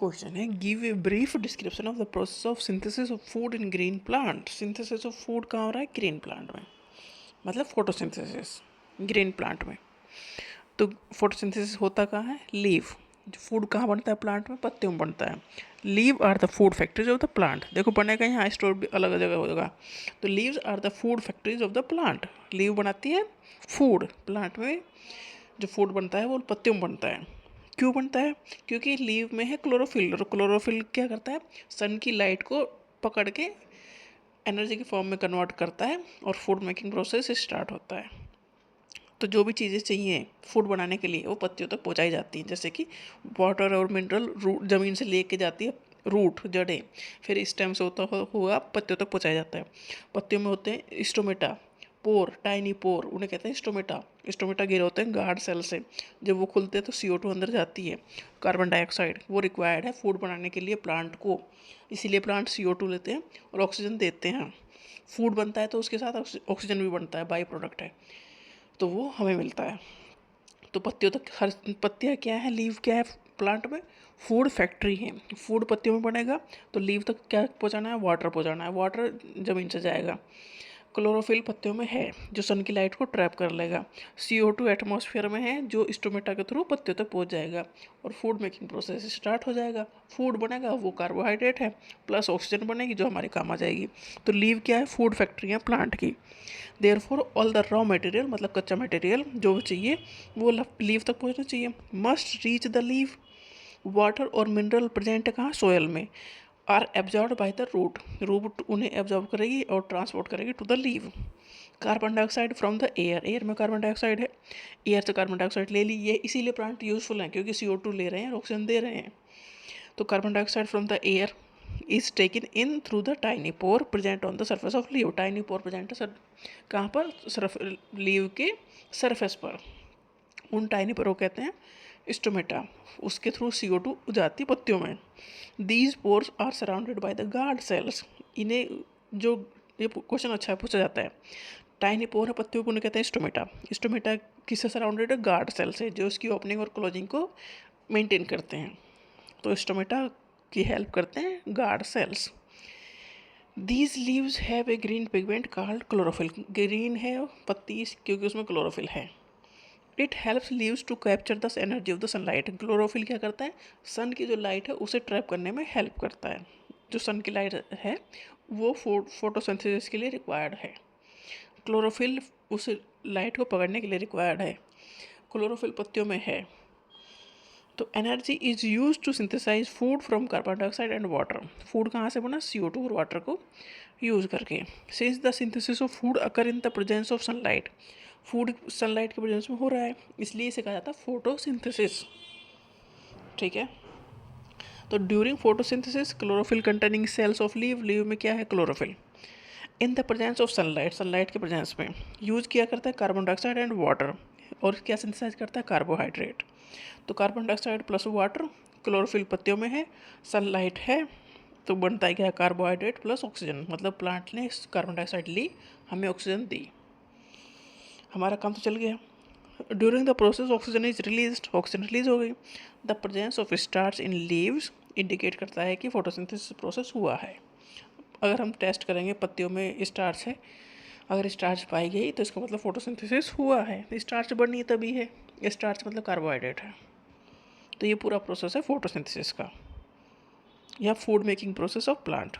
Question है give a brief description of the process of synthesis of food in green plant. Synthesis of food कहाँ हो रहा है? Green plant में, मतलब फोटोसिंथेसिस ग्रीन प्लांट में। तो फोटोसिंथेसिस होता कहाँ है? लीव। फूड कहाँ बनता है प्लांट में? पत्तियों में बनता है। Leave are the food factories of the plant. देखो बनेगा यहाँ स्टोर भी अलग जगह होगा। तो leaves are the food factories of the plant. Leave बनाती है फूड। प्लांट में जो फूड बनता है वो पत्तियों में बनता है। क्यों बनता है? क्योंकि लीव में है क्लोरोफिल, और क्लोरोफिल क्या करता है? सन की लाइट को पकड़ के एनर्जी के फॉर्म में कन्वर्ट करता है और फूड मेकिंग प्रोसेस स्टार्ट होता है। तो जो भी चीज़ें चाहिए फूड बनाने के लिए वो पत्तियों तक पहुंचाई जाती हैं, जैसे कि वाटर और मिनरल रूट ज़मीन से लेके जाती है, रूट जड़ें, फिर स्टेम से होता हुआ पत्तियों तक पहुंचाया जाता है। पत्तियों में होते हैं स्टोमेटा, पोर, टाइनी पोर, उन्हें कहते हैं स्टोमेटा। स्टोमेटा घिरे होते हैं गार्ड सेल से। जब वो खुलते हैं तो CO2 अंदर जाती है, कार्बन डाइऑक्साइड, वो रिक्वायर्ड है फूड बनाने के लिए प्लांट को। इसीलिए प्लांट CO2 लेते हैं और ऑक्सीजन देते हैं। फूड बनता है तो उसके साथ ऑक्सीजन भी बनता है, बाई प्रोडक्ट है, तो वो हमें मिलता है। तो पत्तियों तक हर पत्तियाँ क्या है, लीव क्या है प्लांट में? फूड फैक्ट्री है। फूड पत्तियों में बनेगा तो लीव तक क्या पहुंचाना है? वाटर पहुंचाना है। वाटर ज़मीन से जाएगा। क्लोरोफिल पत्तियों में है जो सन की लाइट को ट्रैप कर लेगा। CO2 एटमॉस्फेयर में है जो स्टोमेटा के थ्रू पत्तियों तक पहुंच जाएगा और फूड मेकिंग प्रोसेस स्टार्ट हो जाएगा। फूड बनेगा वो कार्बोहाइड्रेट है प्लस ऑक्सीजन बनेगी जो हमारे काम आ जाएगी। तो लीव क्या है? फूड फैक्ट्री है प्लांट की। Therefore all the raw material, मतलब कच्चा मटेरियल जो चाहिए वो लीव तक पहुंचना चाहिए। Must reach the leave. Water और मिनरल प्रेजेंट कहाँ? सोयल में। Are absorb by the root. Root उन्हें एब्जॉर्ब करेगी और ट्रांसपोर्ट करेगी to the leave. Carbon dioxide from the air. Air में कार्बन डाइऑक्साइड है, एयर से कार्बन डाइऑक्साइड ले ली। ये इसीलिए प्लांट यूजफुल हैं क्योंकि CO2 ले रहे हैं और ऑक्सीजन दे रहे हैं। तो carbon dioxide from the air is taken in through the tiny pore present on the surface of leave. Tiny pore present है कहाँ पर? लीव के सरफेस पर। उन टाइनी पोर को कहते हैं स्टोमेटा। उसके थ्रू CO2 जाती पत्तियों में। These pores are surrounded by the guard cells. इन्हें जो ये क्वेश्चन अच्छा पूछा जाता है, टाइनी पोर है पत्तियों को, उन्हें कहते हैं स्टोमेटा। स्टोमेटा किससे सराउंडेड है? गार्ड सेल से, जो इसकी ओपनिंग और क्लोजिंग को मेंटेन करते हैं। तो स्टोमेटा की हेल्प करते हैं guard cells. These leaves have a green pigment called chlorophyll. Green है पत्ती क्योंकि उसमें क्लोरोफिल है। It helps leaves to capture the energy of the sunlight. Chlorophyll क्या करता है? सन की जो लाइट है उसे ट्रैप करने में हेल्प करता है। जो सन की लाइट है वो फोटोसिंथेसिस के लिए रिक्वायर्ड है। क्लोरोफिल उस लाइट को पकड़ने के लिए रिक्वायर्ड है। क्लोरोफिल पत्तियों में है। तो energy is use to synthesize food from carbon dioxide and water. Food कहाँ से बना? CO2 और वाटर को यूज करके। Since the synthesis of food occur in the presence of sunlight. Food sunlight के प्रेजेंस में हो रहा है, इसलिए इसे कहा जाता है फोटोसिंथेसिस। ठीक है। तो during photosynthesis chlorophyll containing cells of leave. Leave में क्या है? Chlorophyll. In the presence of sunlight, sunlight के प्रेजेंस में यूज किया करता है कार्बन डाइऑक्साइड एंड वाटर। और क्या सिंथेसाइज करता है? कार्बोहाइड्रेट। तो carbon dioxide plus water, chlorophyll पत्तियों में है, सनलाइट है, तो बनता है क्या? Carbohydrate plus oxygen. मतलब प्लांट ने कार्बन डाइऑक्साइड ली, हमें ऑक्सीजन दी, हमारा काम तो चल गया। During the process oxygen is release, oxygen release हो गई। The presence of starch in leaves indicate करता है कि फोटोसिंथेसिस प्रोसेस हुआ है। अगर हम टेस्ट करेंगे पत्तियों में स्टार्च है, अगर स्टार्च पाई गई तो इसका मतलब फोटोसिंथेसिस हुआ है। स्टार्च बढ़नी तभी है, स्टार्च मतलब कार्बोहाइड्रेट है। तो ये पूरा प्रोसेस है फोटोसिंथेसिस का या food making process of plant.